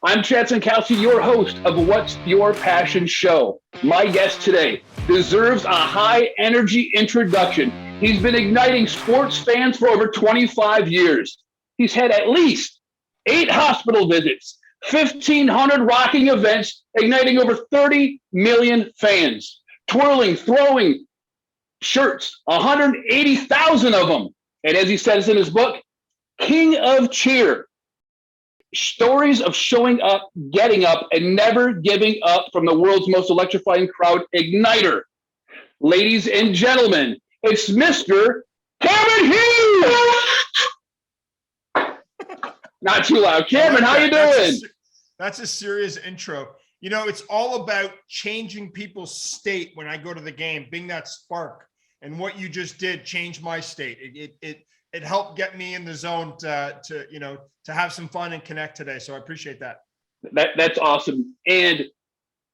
I'm Chad Kelsey, your host of What's Your Passion Show. My guest today deserves a high energy introduction. He's been igniting sports fans for over 25 years. He's had at least 8 hospital visits, 1,500 rocking events, igniting over 30 million fans, twirling, throwing shirts, 180,000 of them. And as he says in his book, King of Cheer. Stories of showing up, getting up, and never giving up from the world's most electrifying crowd, Igniter. Ladies and gentlemen, it's Mr. Cameron Hughes. Not too loud. Cameron, how you doing? That's a serious intro. You know, it's all about changing people's state when I go to the game, being that spark. And what you just did changed my state. It helped get me in the zone to have some fun and connect today. So I appreciate that. That's awesome. And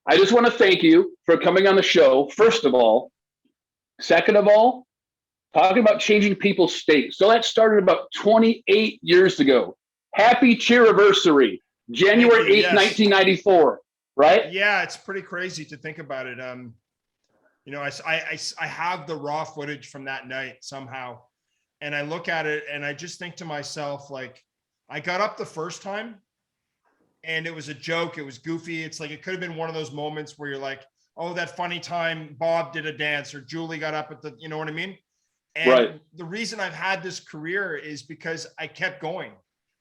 I just want to thank you for coming on the show, first of all. Second of all, talking about changing people's state. So that started about 28 years ago. Happy Cheeriversary, January 8th, yes. 1994, right? Yeah, it's pretty crazy to think about it. You know, I have the raw footage from that night somehow. And I look at it and I just think to myself, like, I got up the first time and it was a joke. It was goofy. It's like, it could have been one of those moments where you're like, oh, that funny time Bob did a dance or Julie got up at the, you know what I mean? And right. The reason I've had this career is because I kept going.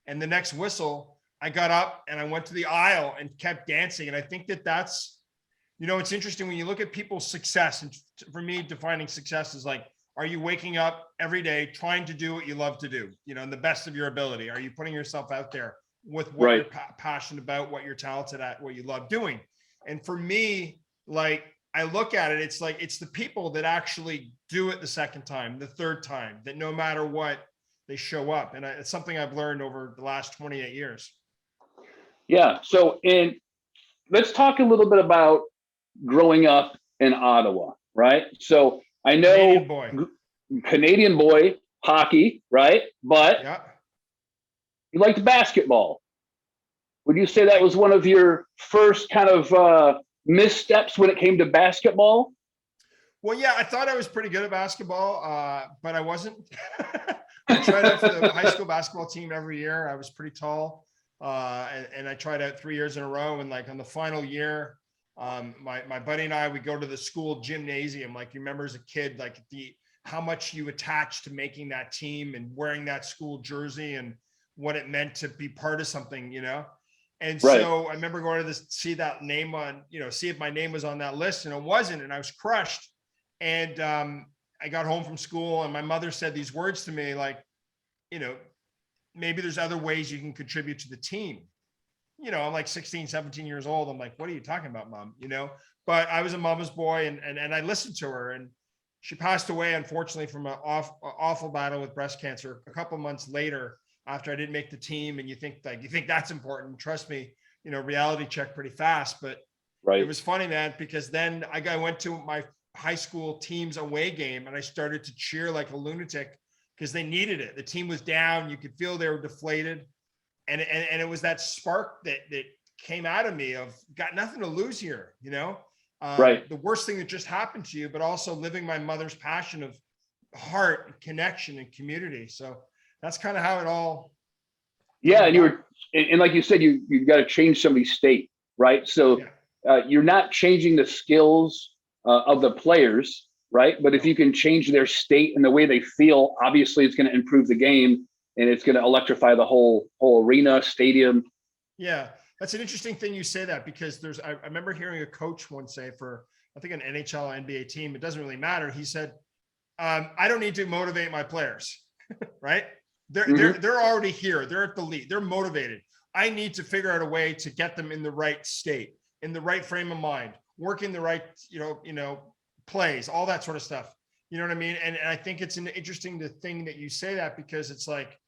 And the next whistle, I got up and I went to the aisle and kept dancing. And I think that's, you know, it's interesting when you look at people's success. And for me, defining success is like, are you waking up every day trying to do what you love to do, you know, in the best of your ability? Are you putting yourself out there with what right. you're passionate about, what you're talented at, what you love doing? And for me, like, I look at it, it's like, it's the people that actually do it the second time, the third time, that no matter what, they show up. And it's something I've learned over the last 28 years. Yeah. So, and let's talk a little bit about growing up in Ottawa, right? So, I know Canadian boy hockey, right? But yeah. You liked basketball. Would you say that was one of your first kind of missteps when it came to basketball? Well, yeah, I thought I was pretty good at basketball, but I wasn't. I tried out for the high school basketball team every year. I was pretty tall, and I tried out 3 years in a row. And like on the final year, my buddy and I, we go to the school gymnasium. Like, you remember as a kid, like how much you attached to making that team and wearing that school jersey and what it meant to be part of something, you know? And right. So I remember going to see that name on, you know, see if my name was on that list, and it wasn't. And I was crushed. And I got home from school and my mother said these words to me, like, you know, maybe there's other ways you can contribute to the team. You know, I'm like 16, 17 years old. I'm like, what are you talking about, Mom? You know, but I was a mama's boy and I listened to her, and she passed away, unfortunately, from an awful battle with breast cancer a couple months later after I didn't make the team. And you think that's important. Trust me, you know, reality check pretty fast, but right. It was funny, man, because then I went to my high school team's away game and I started to cheer like a lunatic because they needed it. The team was down. You could feel they were deflated. And it was that spark that came out of me of got nothing to lose here, you know, right. The worst thing that just happened to you, but also living my mother's passion of heart and connection and community. So that's kind of how it all. Yeah. And like you said, you've got to change somebody's state, right? So yeah. You're not changing the skills of the players, right? But if you can change their state and the way they feel, obviously it's going to improve the game. And it's going to electrify the whole arena, stadium. Yeah, that's an interesting thing you say that, because I remember hearing a coach once say for, I think, an NHL, NBA team, it doesn't really matter. He said, I don't need to motivate my players, right? They're already here. They're at the lead. They're motivated. I need to figure out a way to get them in the right state, in the right frame of mind, working the right, you know, plays, all that sort of stuff. You know what I mean? And I think it's an interesting thing that you say that, because it's like,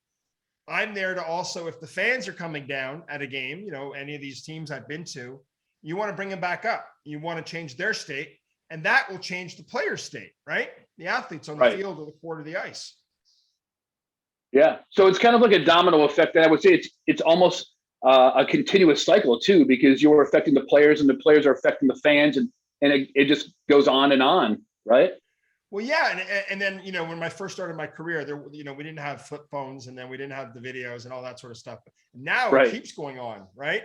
I'm there to also, if the fans are coming down at a game, you know, any of these teams I've been to, you want to bring them back up. You want to change their state, and that will change the player's state, right? The athletes on the field or the court of the ice. Yeah. So it's kind of like a domino effect. And I would say it's almost a continuous cycle too, because you're affecting the players and the players are affecting the fans, and it just goes on, right? Well, yeah, and then when I first started my career, there we didn't have flip phones, and then we didn't have the videos and all that sort of stuff. Now it keeps going on, right?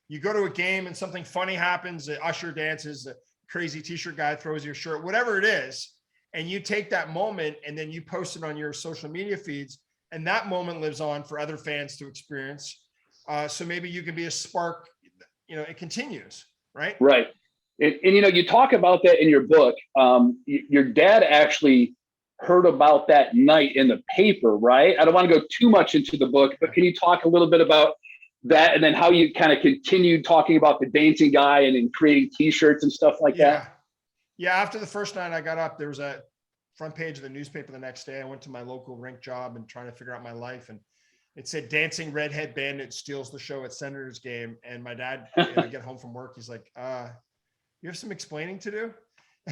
You go to a game and something funny happens, the usher dances, a crazy t-shirt guy throws your shirt, whatever it is, and you take that moment and then you post it on your social media feeds, and that moment lives on for other fans to experience. So maybe you can be a spark, it continues, right? Right. And you talk about that in your book. Your dad actually heard about that night in the paper, right? I don't want to go too much into the book, but can you talk a little bit about that, and then how you kind of continued talking about the dancing guy and then creating t-shirts and stuff like that? Yeah. After the first night I got up, there was a front page of the newspaper the next day. I went to my local rink job and trying to figure out my life, and it said dancing redhead bandit steals the show at Senators game. And my dad, I get home from work, he's like, you have some explaining to do.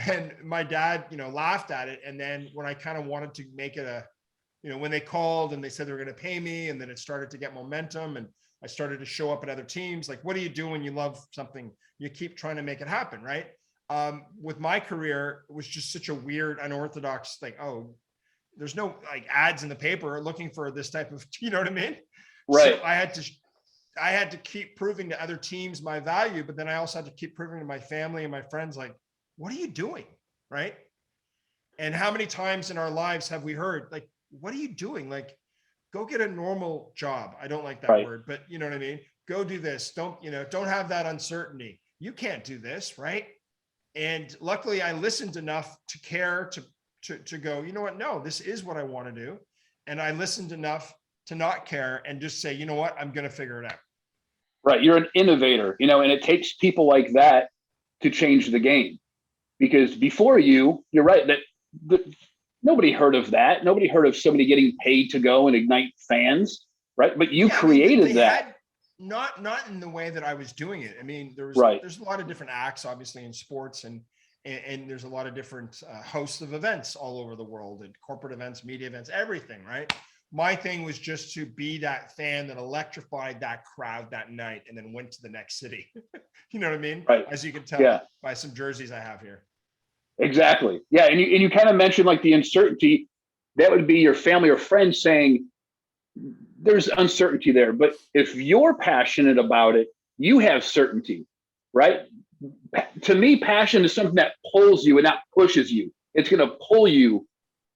And my dad, laughed at it. And then when I kind of wanted to make it when they called and they said they were going to pay me, and then it started to get momentum, and I started to show up at other teams. Like, what do you do when you love something? You keep trying to make it happen, right? With my career, it was just such a weird, unorthodox thing. Oh, there's no like ads in the paper looking for this type of, you know what I mean? Right. So I had to keep proving to other teams my value, but then I also had to keep proving to my family and my friends, like, what are you doing? Right. And how many times in our lives have we heard, like, what are you doing? Like, go get a normal job. I don't like that word, but you know what I mean? Go do this. Don't have that uncertainty. You can't do this. Right. And luckily I listened enough to care to go, you know what? No, this is what I want to do. And I listened enough to not care and just say, you know what? I'm going to figure it out. Right. You're an innovator, and it takes people like that to change the game, because before you're right, that nobody heard of that. Nobody heard of somebody getting paid to go and ignite fans. Right. But you created that. Not in the way that I was doing it. I mean, there's a lot of different acts, obviously, in sports, and there's a lot of different hosts of events all over the world, and corporate events, media events, everything, right? My thing was just to be that fan that electrified that crowd that night and then went to the next city. You know what I mean? Right. As you can tell by some jerseys I have here. Exactly. Yeah. And you kind of mentioned like the uncertainty. That would be your family or friends saying there's uncertainty there. But if you're passionate about it, you have certainty, right? To me, passion is something that pulls you and not pushes you. It's going to pull you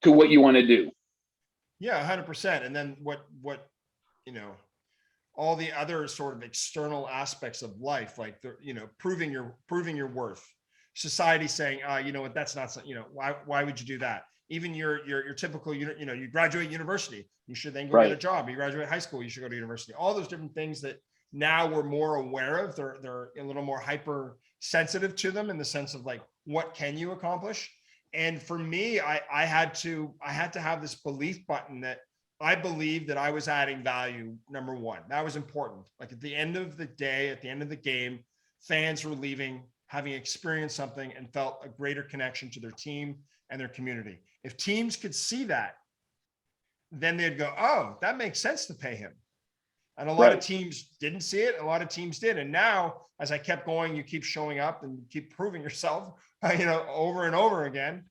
to what you want to do. Yeah, 100%. And then what, all the other sort of external aspects of life, like proving your worth. Society saying, you know what, that's not, why would you do that? Even your typical, you graduate university, you should then go get a job. You graduate high school, you should go to university. All those different things that now we're more aware of. They're a little more hyper sensitive to them, in the sense of like, what can you accomplish? And for me, I had to have this belief button that I believed that I was adding value. Number one, that was important. Like at the end of the day, at the end of the game, fans were leaving having experienced something and felt a greater connection to their team and their community. If teams could see that, then they'd go, oh, that makes sense to pay him. And a lot of teams didn't see it. A lot of teams did. And now, as I kept going, you keep showing up and you keep proving yourself, over and over again.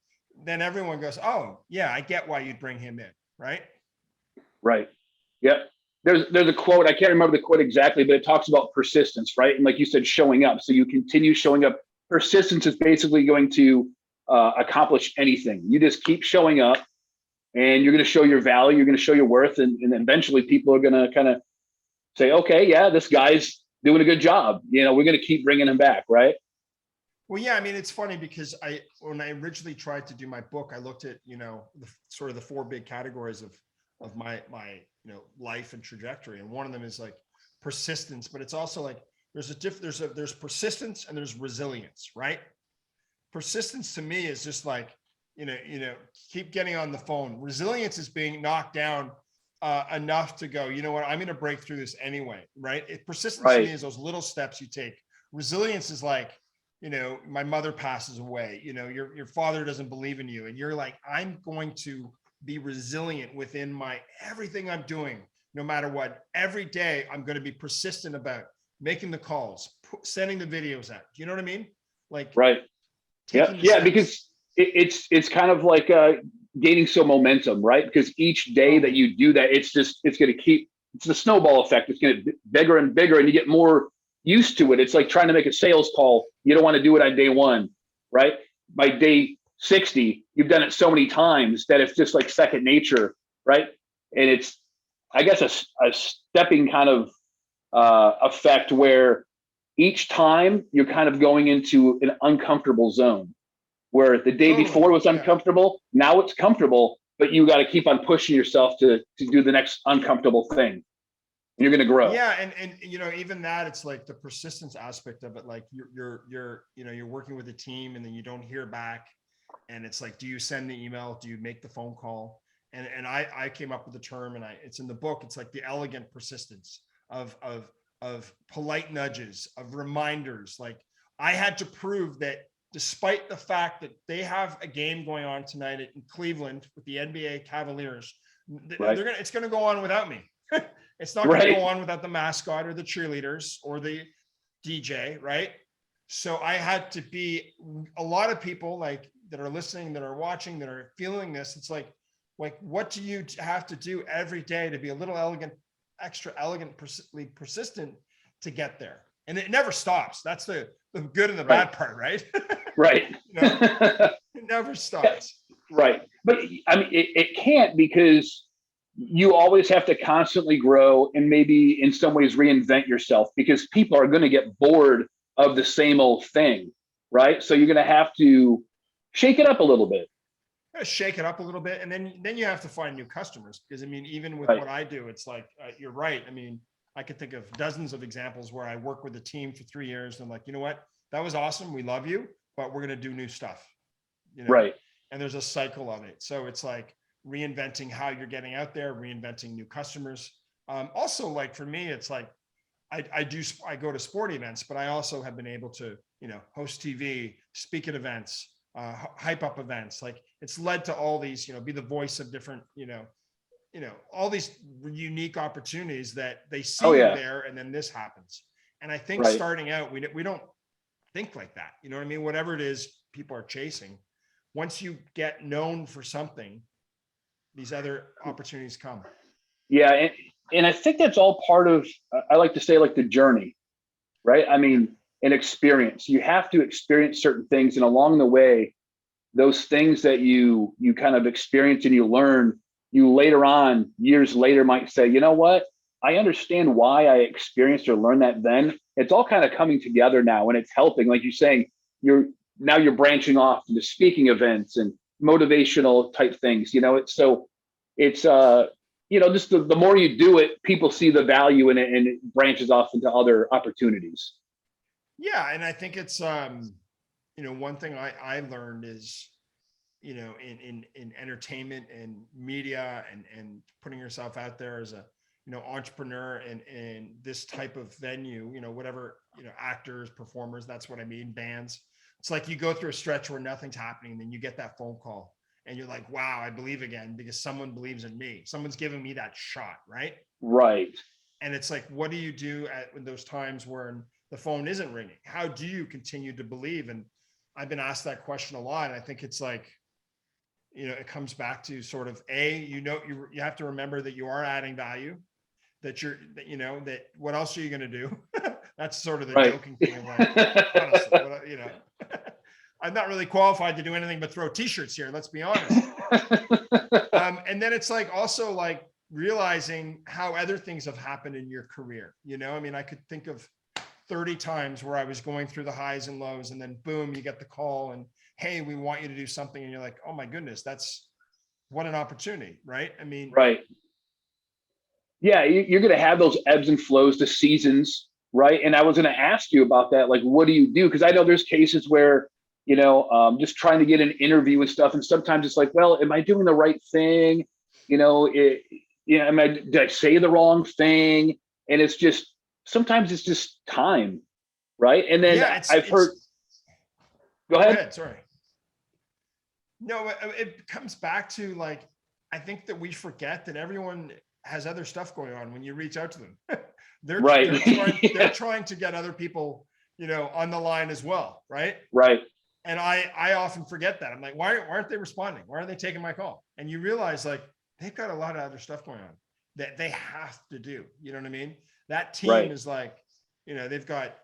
Then everyone goes, oh, yeah, I get why you'd bring him in. Right. Right. Yeah. There's a quote. I can't remember the quote exactly, but it talks about persistence. Right. And like you said, showing up. So you continue showing up. Persistence is basically going to accomplish anything. You just keep showing up, and you're going to show your value. You're going to show your worth. And eventually people are going to kind of say, okay, yeah, this guy's doing a good job. We're going to keep bringing him back. Right. Well, yeah, I mean, it's funny because when I originally tried to do my book, I looked at, sort of the four big categories of my life and trajectory. And one of them is like persistence, but it's also like, there's persistence and there's resilience, right? Persistence to me is just like, keep getting on the phone. Resilience is being knocked down enough to go, you know what, I'm going to break through this anyway, right? Persistence to me is those little steps you take. Resilience is like, my mother passes away, your father doesn't believe in you. And you're like, I'm going to be resilient within everything I'm doing. no matter what. Every day, I'm going to be persistent about making the calls, sending the videos out. Do you know what I mean? Like, right. Yeah. taking the Yeah. steps. Because it's kind of like gaining some momentum, right? Because each day that you do that, it's going to keep, it's the snowball effect. It's going to get bigger and bigger, and you get more used to it. It's like trying to make a sales call. You don't want to do it on day one, right? By day 60, you've done it so many times that it's just like second nature, right? And it's, I guess, a stepping kind of effect where each time you're kind of going into an uncomfortable zone where the day before was uncomfortable. Now it's comfortable, but you got to keep on pushing yourself to do the next uncomfortable thing. You're going to grow. Yeah. And, you know, even that, it's like the persistence aspect of it. Like you're, you know, you're working with a team and then you don't hear back. And it's like, do you send the email? Do you make the phone call? And I came up with the term, and it's in the book. It's like the elegant persistence of polite nudges, of reminders. Like, I had to prove that despite the fact that they have a game going on tonight in Cleveland with the NBA Cavaliers, it's going to go on without me. It's not going to go on without the mascot or the cheerleaders or the DJ, right? So I had to be, a lot of people like that are listening, that are watching, that are feeling this. It's like, what do you have to do every day to be a little extra elegant, persistent to get there? And it never stops. That's the good and the bad part, right? Right. You know, it never stops. Right. But I mean, it can't, because you always have to constantly grow and maybe in some ways reinvent yourself, because people are going to get bored of the same old thing, right? So you're going to have to shake it up a little bit. Shake it up a little bit, and then you have to find new customers, because I mean, even with what I do, it's like you're right. I mean, I could think of dozens of examples where I work with a team for 3 years and I'm like, you know what, that was awesome, we love you, but we're going to do new stuff, you know? Right. And there's a cycle of it. So it's like reinventing how you're getting out there, reinventing new customers. Also, like for me, it's like I go to sport events, but I also have been able to, you know, host TV, speak at events, hype up events. Like, it's led to all these, you know, be the voice of different, you know, all these unique opportunities that they see there, and then this happens. And I think starting out, we don't think like that. You know what I mean? Whatever it is people are chasing, once you get known for something, these other opportunities come. Yeah. And I think that's all part of, I like to say, like the journey, right? I mean, an experience. You have to experience certain things, and along the way, those things that you kind of experience and you learn, you later on, years later, might say, you know what? I understand why I experienced or learned that then. It's all kind of coming together now, and it's helping. Like you're saying, you're branching off into speaking events and motivational type things. You know, it's you know, just the more you do it, people see the value in it, and it branches off into other opportunities. Yeah. And I think it's, you know, one thing I learned is, you know, in entertainment and media and putting yourself out there as a, you know, entrepreneur in this type of venue, you know, whatever, you know, actors, performers, that's what I mean, bands. It's like you go through a stretch where nothing's happening, and then you get that phone call and you're like, wow, I believe again, because someone believes in me. Someone's giving me that shot. Right. Right. And it's like, what do you do at those times where the phone isn't ringing? How do you continue to believe? And I've been asked that question a lot. And I think it's like, you know, it comes back to sort of you have to remember that you are adding value, that you know, that what else are you going to do? That's sort of the joking thing of like, honestly, you know, I'm not really qualified to do anything but throw t-shirts here. Let's be honest. And then it's like, also like realizing how other things have happened in your career. You know, I mean, I could think of 30 times where I was going through the highs and lows, and then boom, you get the call and, hey, we want you to do something. And you're like, oh my goodness, what an opportunity. Right. I mean, right. Yeah. You're going to have those ebbs and flows, the seasons. Right. And I was going to ask you about that. Like, what do you do? Because I know there's cases where, you know, just trying to get an interview and stuff. And sometimes it's like, well, am I doing the right thing? You know, did I say the wrong thing? And it's just, sometimes it's just time. Right. And then I've heard, go ahead. Sorry. No, it comes back to like, I think that we forget that everyone has other stuff going on when you reach out to them. they're, Right. they're trying to get other people, on the line as well. Right. Right. And I often forget that. I'm like, why aren't they responding? Why aren't they taking my call? And you realize like they've got a lot of other stuff going on that they have to do. You know what I mean? That team is like, they've got,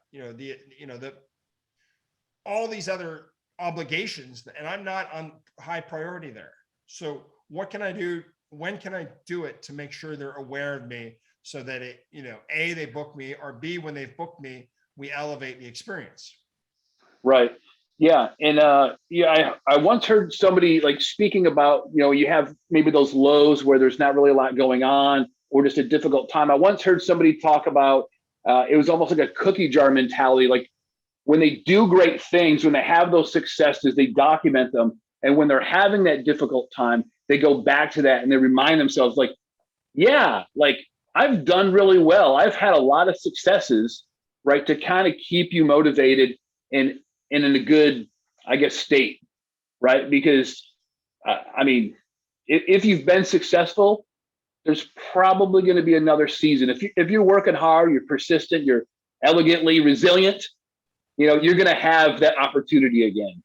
all these other obligations, and I'm not on high priority there. So what can I do? When can I do it to make sure they're aware of me so that it, A, they book me, or B, when they've booked me, we elevate the experience. Right. Yeah. And I once heard somebody like speaking about, you have maybe those lows where there's not really a lot going on or just a difficult time. I once heard somebody talk about it was almost like a cookie jar mentality. Like when they do great things, when they have those successes, they document them. And when they're having that difficult time, they go back to that and they remind themselves like, yeah, like I've done really well. I've had a lot of successes, right? To kind of keep you motivated and in a good, I guess, state, right? Because I mean, if you've been successful, there's probably going to be another season. If you're working hard, you're persistent, you're elegantly resilient, you're going to have that opportunity again.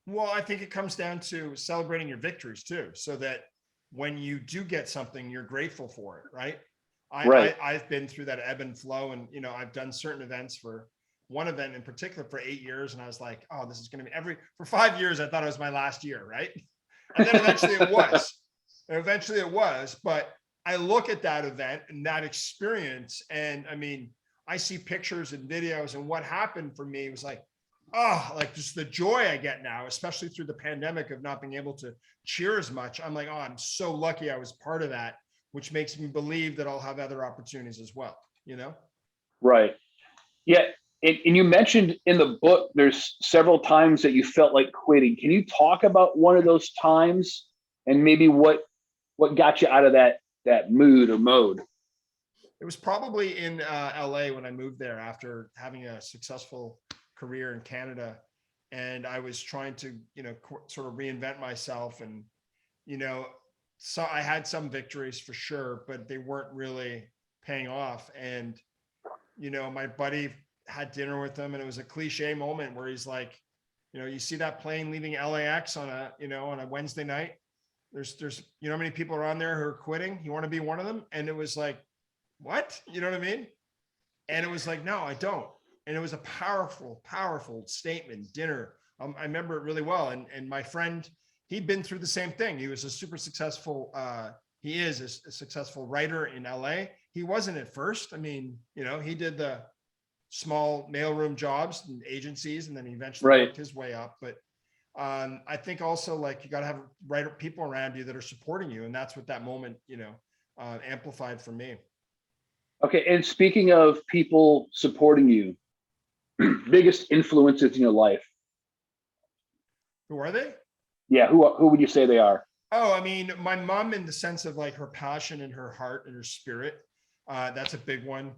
Well, I think it comes down to celebrating your victories too, so that when you do get something, you're grateful for it, right? I've been through that ebb and flow, and I've done certain events. For one event in particular for 8 years, and I was like, oh, this is going to be for 5 years. I thought it was my last year, right? And then eventually it was. But I look at that event and that experience, and I mean, I see pictures and videos, and what happened for me was like, like just the joy I get now, especially through the pandemic of not being able to cheer as much. I'm like, oh, I'm so lucky I was part of that, which makes me believe that I'll have other opportunities as well, Right. Yeah. And you mentioned in the book, there's several times that you felt like quitting. Can you talk about one of those times and maybe what got you out of that mood or mode? It was probably in LA when I moved there after having a successful career in Canada. And I was trying to, sort of reinvent myself. And, so I had some victories for sure, but they weren't really paying off. And, my buddy had dinner with him, and it was a cliche moment where he's like, you see that plane leaving LAX on a Wednesday night, there's, how many people are on there who are quitting? You want to be one of them? And it was like, what? You know what I mean? And it was like, no, I don't. And it was a powerful, powerful statement, dinner. I remember it really well. And my friend, he'd been through the same thing. He was a super successful, he is a successful writer in LA. He wasn't at first. I mean, he did the small mailroom jobs and agencies, and then he eventually worked his way up. But I think also like you got to have people around you that are supporting you. And that's what that moment, amplified for me. Okay. And speaking of people supporting you, biggest influences in your life. Who are they? Yeah. Who would you say they are? Oh, I mean, my mom, in the sense of like her passion and her heart and her spirit. That's a big one.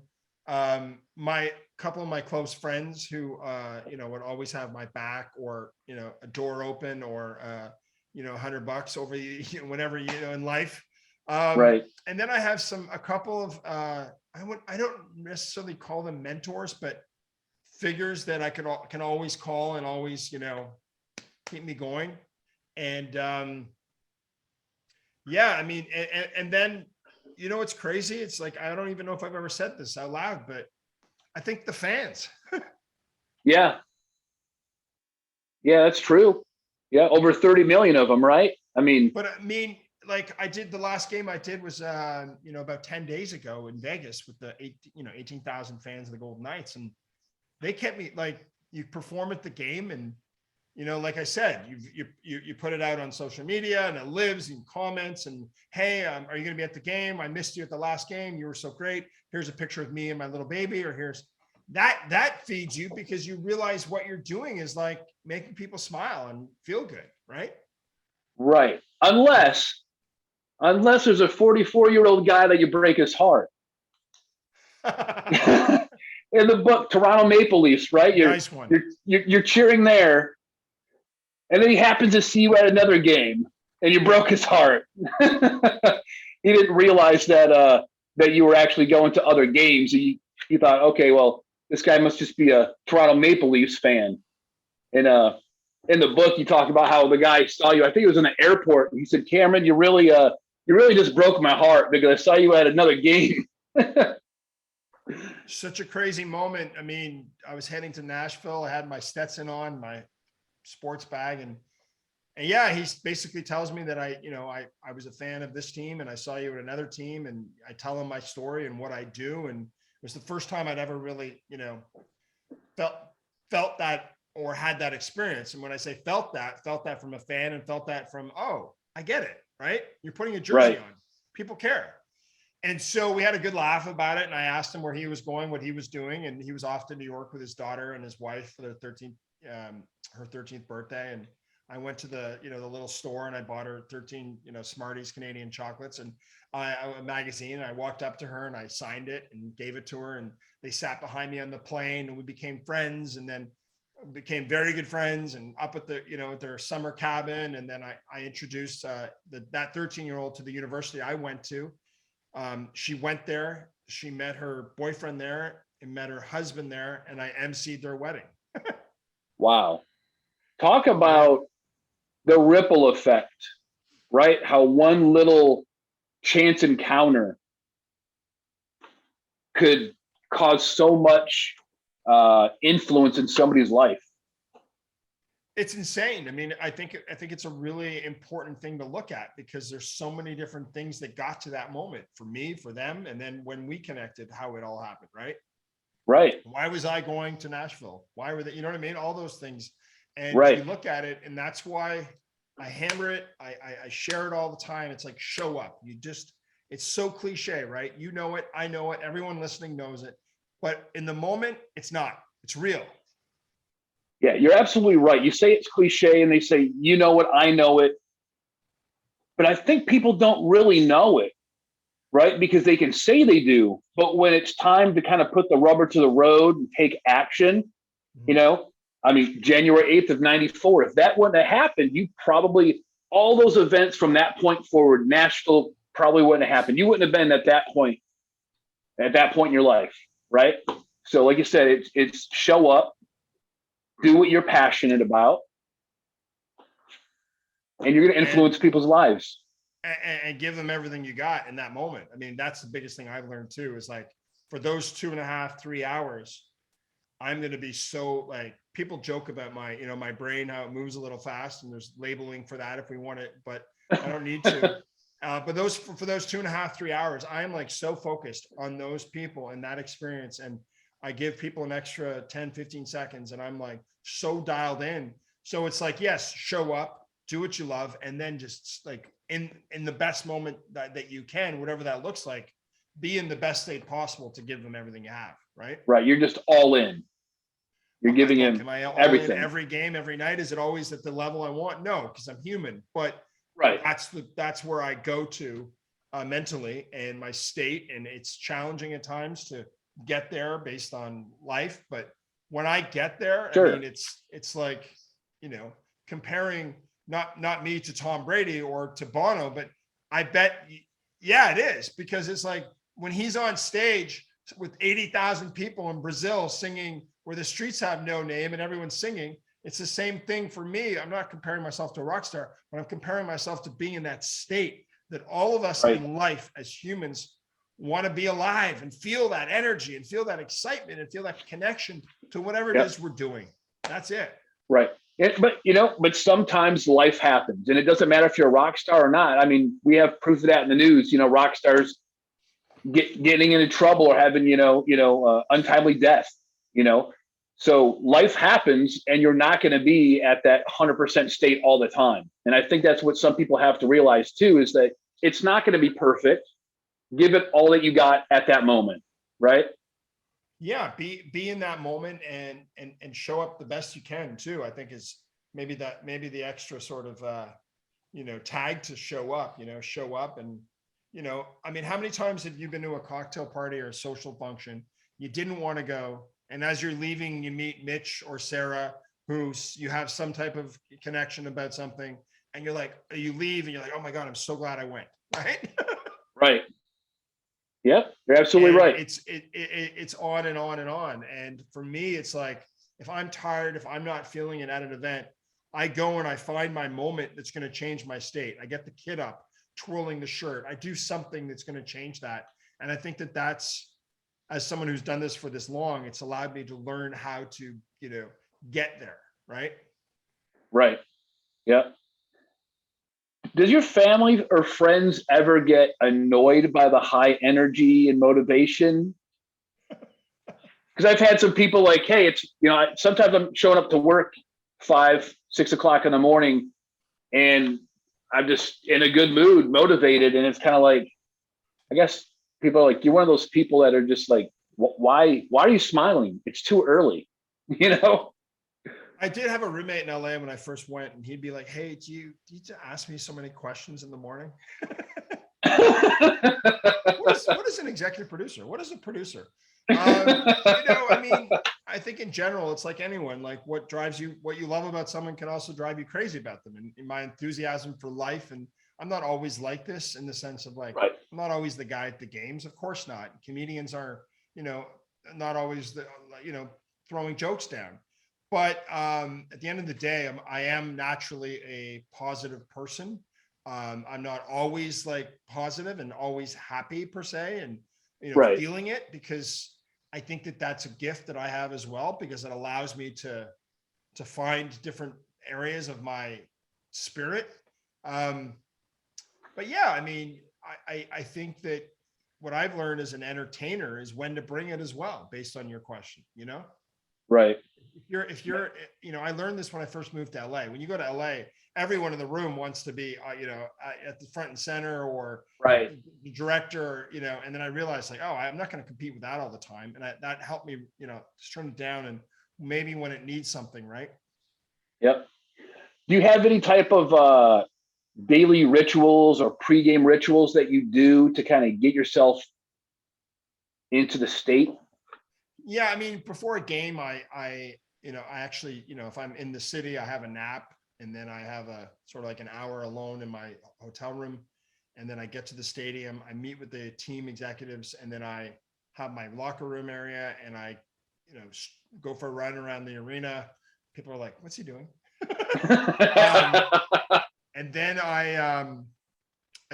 My couple of my close friends who, would always have my back, or, a door open, or, $100 over you, whenever, in life. Right. And then I have a couple of, I don't necessarily call them mentors, but figures that I can always call and always, keep me going. And, yeah, I mean, and then, it's crazy. It's like, I don't even know if I've ever said this out loud, but I think the fans. Yeah. Yeah, that's true. Yeah. Over 30 million of them, right? But like I did, the last game I did was, about 10 days ago in Vegas with the 18,000 fans of the Golden Knights. And they kept me, like, you perform at the game, and, like I said, you put it out on social media, and it lives in comments, and, hey, are you going to be at the game? I missed you at the last game. You were so great. Here's a picture of me and my little baby, or here's that feeds you, because you realize what you're doing is like making people smile and feel good. Right. Right. Unless there's a 44-year-old guy that you break his heart. In the book, Toronto Maple Leafs, right? Nice one. You're cheering there, and then he happens to see you at another game, and you broke his heart. he didn't realize that you were actually going to other games. He thought, okay, well, this guy must just be a Toronto Maple Leafs fan. And in the book, you talk about how the guy saw you. I think it was in the airport. And he said, Cameron, you really just broke my heart because I saw you at another game. Such a crazy moment. I mean, I was heading to Nashville. I had my Stetson on, my sports bag, and yeah, he basically tells me that I was a fan of this team and I saw you at another team, and I tell him my story and what I do. And it was the first time I'd ever really, felt that or had that experience. And when I say felt that from a fan and felt that from, oh, I get it, right? You're putting a jersey on. People care. And so we had a good laugh about it. And I asked him where he was going, what he was doing. And he was off to New York with his daughter and his wife for their her 13th birthday. And I went to the little store and I bought her 13, Smarties Canadian chocolates and a magazine. And I walked up to her and I signed it and gave it to her. And they sat behind me on the plane and we became friends, and then became very good friends, and up at the, at their summer cabin. And then I introduced that 13-year-old to the university I went to. She went there, she met her boyfriend there and met her husband there, and I emceed their wedding. Wow. Talk about the ripple effect, right? How one little chance encounter could cause so much influence in somebody's life. It's insane. I mean, I think it's a really important thing to look at, because there's so many different things that got to that moment for me, for them. And then when we connected, how it all happened, right? Right. Why was I going to Nashville? Why were they, you know what I mean? All those things. And you look at it, and that's why I hammer it. I share it all the time. It's like, show up. It's so cliche, right? You know it. I know it. Everyone listening knows it. But in the moment, it's not. It's real. Yeah, you're absolutely right. You say it's cliche and they say, you know it, I know it. But I think people don't really know it, right? Because they can say they do. But when it's time to kind of put the rubber to the road and take action, January 8th of 94, if that wouldn't have happened, you probably, all those events from that point forward, Nashville probably wouldn't have happened. You wouldn't have been at that point in your life, right? So like you said, it's show up, do what you're passionate about, and you're going to influence people's lives. And give them everything you got in that moment. I mean, that's the biggest thing I've learned too, is like, for those 2.5, 3 hours, I'm going to be so, like, people joke about my brain, how it moves a little fast, and there's labeling for that if we want it, but I don't need to. But for those 2.5, 3 hours, I am like so focused on those people and that experience. And I give people an extra 10, 15 seconds, and I'm like so dialed in. So it's like, yes, show up, do what you love, and then just like in the best moment that you can, whatever that looks like, be in the best state possible to give them everything you have. Right. Right. You're just all in. You're giving him everything. Every game, every night. Is it always at the level I want? No, because I'm human. But that's where I go to mentally, and my state. And it's challenging at times to get there based on life. But when I get there, sure. I mean, it's like, comparing not me to Tom Brady or to Bono, but I bet, yeah, it is, because it's like when he's on stage with 80,000 people in Brazil singing where the streets have no name and everyone's singing. It's the same thing for me. I'm not comparing myself to a rock star, but I'm comparing myself to being in that state that all of us in life as humans want to be alive and feel that energy and feel that excitement and feel that connection to whatever it is we're doing. That's it. Right. But sometimes life happens, and it doesn't matter if you're a rock star or not. I mean, we have proof of that in the news, rock stars getting into trouble or having, untimely death, so life happens, and you're not going to be at that 100% state all the time. And I think that's what some people have to realize too, is that it's not going to be perfect. Give it all that you got at that moment. Right. Yeah. Be in that moment and show up the best you can too. I think is maybe the extra sort of, tag to show up, show up. And, how many times have you been to a cocktail party or a social function? You didn't want to go. And as you're leaving, you meet Mitch or Sarah, who you have some type of connection about something. And you're like, you leave and you're like, oh my God, I'm so glad I went. Right. Right. Yep. You're absolutely And right. it's on and on and on. And for me, it's like, if I'm tired, if I'm not feeling it at an event, I go and I find my moment that's going to change my state. I get the kid up, twirling the shirt. I do something that's going to change that. And I think that that's, as someone who's done this for this long, it's allowed me to learn how to, get there. Right. Right. Yep. Does your family or friends ever get annoyed by the high energy and motivation? Because I've had some people like, hey, it's, sometimes I'm showing up to work 5, 6 o'clock in the morning and I'm just in a good mood, motivated. And it's kind of like, I guess people are like, you're one of those people that are just like, why are you smiling? It's too early, I did have a roommate in LA when I first went, and he'd be like, "Hey, do you need to ask me so many questions in the morning?" What is an executive producer? What is a producer? I mean, I think in general, it's like anyone, like what drives you, what you love about someone can also drive you crazy about them. And in my enthusiasm for life, and I'm not always like this in the sense of like, Right. I'm not always the guy at the games. Of course not. Comedians are, not always the, throwing jokes down. But at the end of the day, I am naturally a positive person. I'm not always like positive and always happy per se, and Right. feeling it, because I think that that's a gift that I have as well, because it allows me to find different areas of my spirit. But yeah, I mean, I think that what I've learned as an entertainer is when to bring it as well, based on your question. Right. If you're, I learned this when I first moved to LA. When you go to LA, everyone in the room wants to be, at the front and center, or Right. the director, and then I realized like, oh, I'm not going to compete with that all the time. And that helped me, just turn it down, and maybe when it needs something, right? Yep. Do you have any type of daily rituals or pregame rituals that you do to kind of get yourself into the state? Yeah, I mean, before a game, I actually, if I'm in the city, I have a nap, and then I have a sort of like an hour alone in my hotel room, and then I get to the stadium, I meet with the team executives, and then I have my locker room area, and I, go for a run around the arena. People are like, "What's he doing?" And then I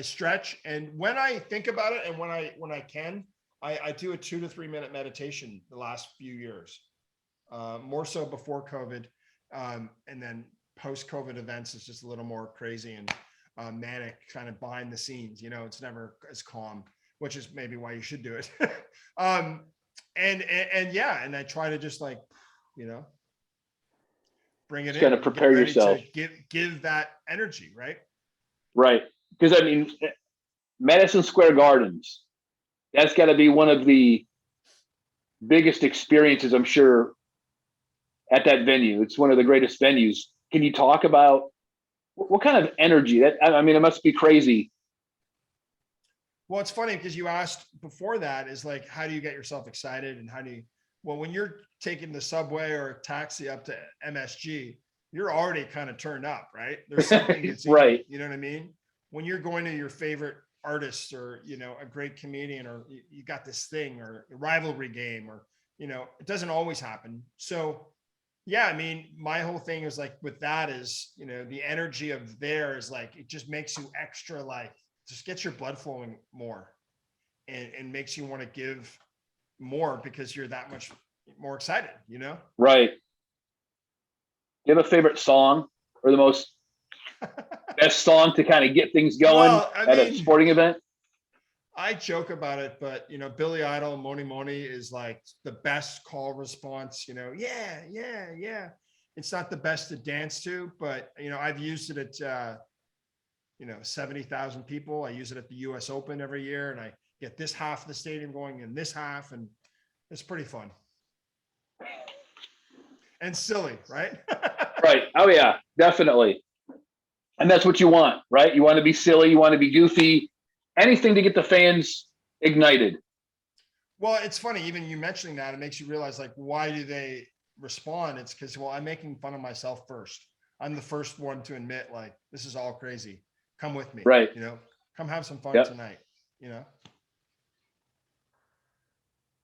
stretch, and when I think about it, and when I can, I do a 2 to 3 minute meditation the last few years, more so before COVID. And then post COVID events is just a little more crazy and manic, kind of behind the scenes. It's never as calm, which is maybe why you should do it. And yeah, and I try to just like, bring it Just in kind of and get prepare ready yourself. to give that energy, right? Right. Because I mean, Madison Square Gardens, that's got to be one of the biggest experiences, I'm sure, at that venue. It's one of the greatest venues. Can you talk about what kind of energy that, I mean, it must be crazy. Well, it's funny because you asked before that, is like, how do you get yourself excited, and how do you, well, when you're taking the subway or a taxi up to MSG, you're already kind of turned up, right? There's something that's Right. you know what I mean? When you're going to your favorite artist, or, a great comedian, or you got this thing, or a rivalry game, or, it doesn't always happen. So yeah, I mean, my whole thing is like with that is, the energy of there is like, it just makes you extra, like, just gets your blood flowing more, and makes you want to give more, because you're that much more excited, Right. Do you have a favorite song, or the most best song to kind of get things going Well, I at a mean, sporting event? I joke about it, but Billy Idol, Moni Moni is like the best call response, yeah, yeah, yeah. It's not the best to dance to, but I've used it at 70,000 people. I use it at the US Open every year, and I get this half of the stadium going in this half, and it's pretty fun. And silly, right? Right. Oh yeah, definitely. And that's what you want, right? You want to be silly, you want to be goofy, anything to get the fans ignited. Well, it's funny, even you mentioning that, it makes you realize, like, why do they respond? It's because, well, I'm making fun of myself first. I'm the first one to admit, like, this is all crazy. Come with me, Right. come have some fun Yep. tonight. you know.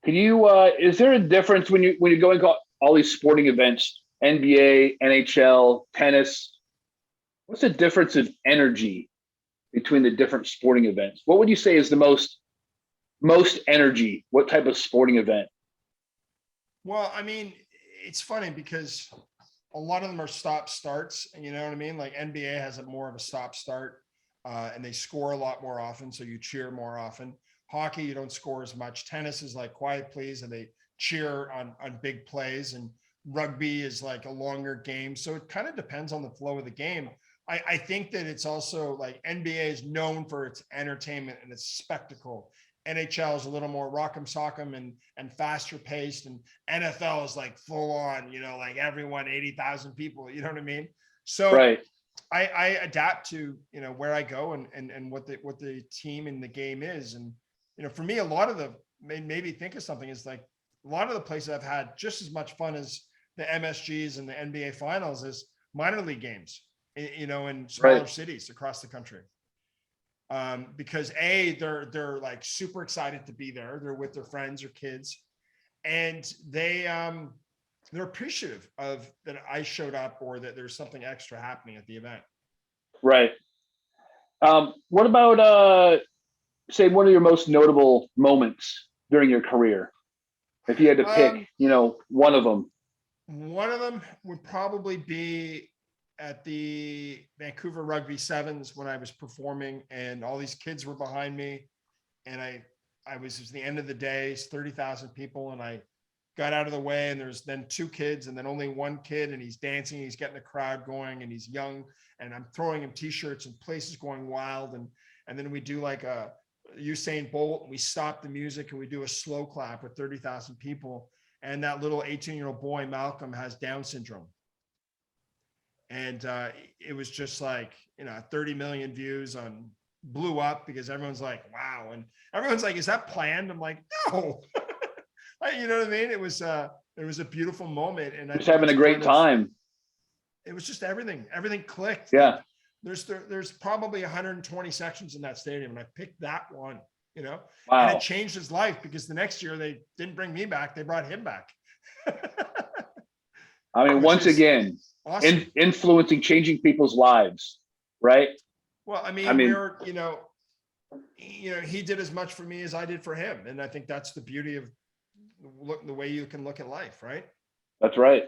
Can you, is there a difference when you're going to all these sporting events, NBA, NHL, tennis? What's the difference in energy between the different sporting events? What would you say is the most energy? What type of sporting event? Well, I mean, it's funny because a lot of them are stop starts, and you know what I mean? Like NBA has a more of a stop start, and they score a lot more often. So you cheer more often. Hockey, you don't score as much. Tennis is like quiet please, and they cheer on big plays. And rugby is like a longer game. So it kind of depends on the flow of the game. I think that it's also like NBA is known for its entertainment and its spectacle. NHL is a little more rock'em sock'em and faster paced, and NFL is like full on, you know, like everyone, 80,000 people, you know what I mean? So Right. I adapt to, you know, where I go and what the team in the game is. And, you know, for me, a lot of the maybe think of something is like a lot of the places I've had just as much fun as the MSGs and the NBA finals as minor league games, you know, in smaller cities across the country. Because they're like super excited to be there. They're with their friends or kids, and they're appreciative of that I showed up or that there's something extra happening at the event. Right. What about say one of your most notable moments during your career? If you had to pick, you know, one of them. One of them would probably be at the Vancouver Rugby Sevens when I was performing and all these kids were behind me. And it was the end of the day, it's 30,000 people. And I got out of the way and there's then two kids and then only one kid and he's dancing, he's getting the crowd going and he's young and I'm throwing him t-shirts and places going wild. And then we do like a Usain Bolt and we stop the music and we do a slow clap with 30,000 people. And that little 18-year-old boy, Malcolm, has Down syndrome. And it was just like, you know, 30 million views on blew up because everyone's like, wow. And everyone's like, is that planned? I'm like, no, you know what I mean? It was a beautiful moment. And I was having a great time. It was just everything clicked. Yeah. There's probably 120 sections in that stadium. And I picked that one, you know, wow. And it changed his life because the next year they didn't bring me back. They brought him back. I mean, once again, awesome. Influencing, changing people's lives, right? Well, I mean we're, you know, he did as much for me as I did for him. And I think that's the beauty of the way you can look at life, right? That's right.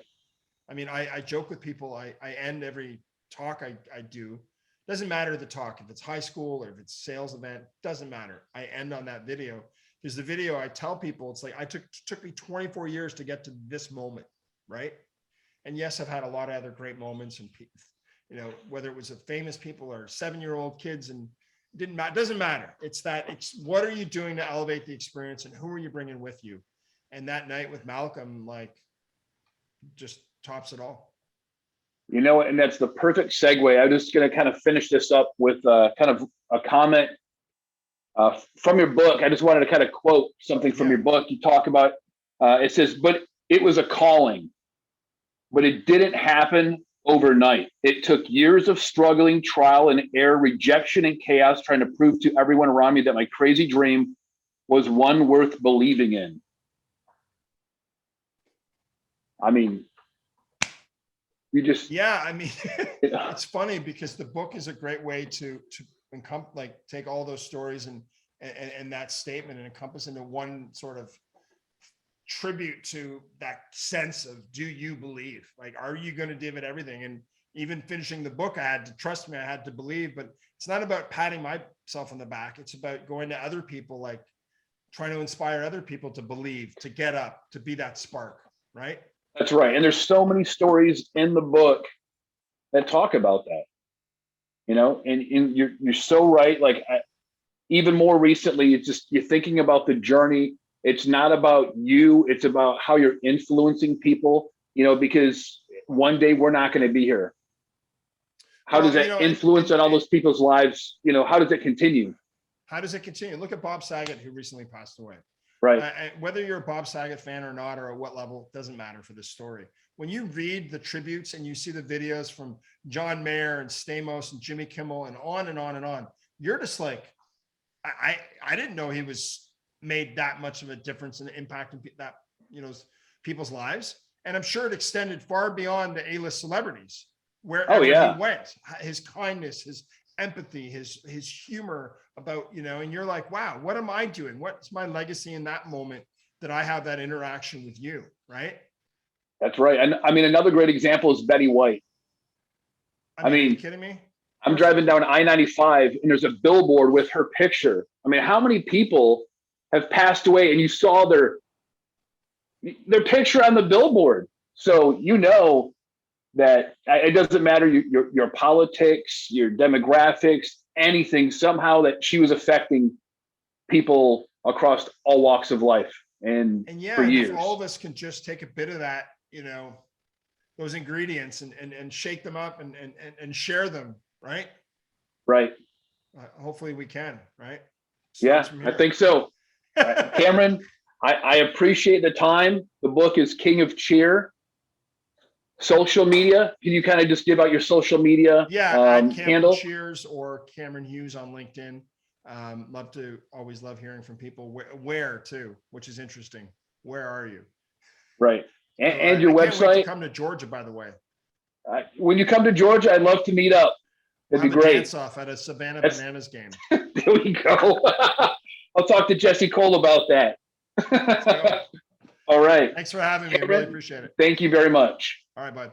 I mean, I joke with people, I end every talk I do. Doesn't matter the talk, if it's high school or if it's sales event, doesn't matter. I end on that video because the video I tell people, it's like, took me 24 years to get to this moment, right? And yes, I've had a lot of other great moments and, you know, whether it was a famous people or 7-year-old kids and doesn't matter. It's what are you doing to elevate the experience and who are you bringing with you? And that night with Malcolm, like just tops it all. You know, and that's the perfect segue. I'm just going to kind of finish this up with kind of a comment from your book. I just wanted to kind of quote something from your book. You talk about, it says, but it was a calling. But it didn't happen overnight. It took years of struggling, trial and error, rejection and chaos, trying to prove to everyone around me that my crazy dream was one worth believing in. I mean, you just... Yeah, I mean, it's funny because the book is a great way to take all those stories and that statement and encompass into one sort of tribute to that sense of, do you believe? Like, are you going to give it everything? And even finishing the book, I had to believe, but it's not about patting myself on the back. It's about going to other people, like trying to inspire other people to believe, to get up, to be that spark. Right. That's right. And there's so many stories in the book that talk about that, you know, and you're so right. Like even more recently, it's just, you're thinking about the journey. It's not about you. It's about how you're influencing people, you know, because one day we're not going to be here. How does that influence on all those people's lives? You know, how does it continue? How does it continue? Look at Bob Saget, who recently passed away. Right. Whether you're a Bob Saget fan or not, or at what level, doesn't matter for this story. When you read the tributes and you see the videos from John Mayer and Stamos and Jimmy Kimmel and on and on and on, you're just like, I didn't know he was made that much of a difference in impacting that, people's lives. And I'm sure it extended far beyond the A-list celebrities, wherever he went. His kindness, his empathy, his humor about, and you're like, wow, what am I doing? What's my legacy in that moment that I have that interaction with you, right? That's right. And I mean, another great example is Betty White. Are you kidding me? I'm driving down I-95 and there's a billboard with her picture. I mean, how many people have passed away and you saw their picture on the billboard? So that it doesn't matter your politics, your demographics, anything, somehow that she was affecting people across all walks of life. And for years. If all of us can just take a bit of that, those ingredients and shake them up and share them, right? Right. Hopefully we can, right? Yeah, I think so. Cameron, I appreciate the time. The book is King of Cheer. Social media, can you kind of just give out your social media handle? Cheers or Cameron Hughes on LinkedIn. Always love hearing from people. Where too, which is interesting. Where are you? Right. And your website. Can't wait to come to Georgia, by the way. When you come to Georgia, I'd love to meet up. That'd be great. Dance off at a Savannah Bananas game. There we go. I'll talk to Jesse Cole about that. All right. Thanks for having me. I really appreciate it. Thank you very much. All right, bud.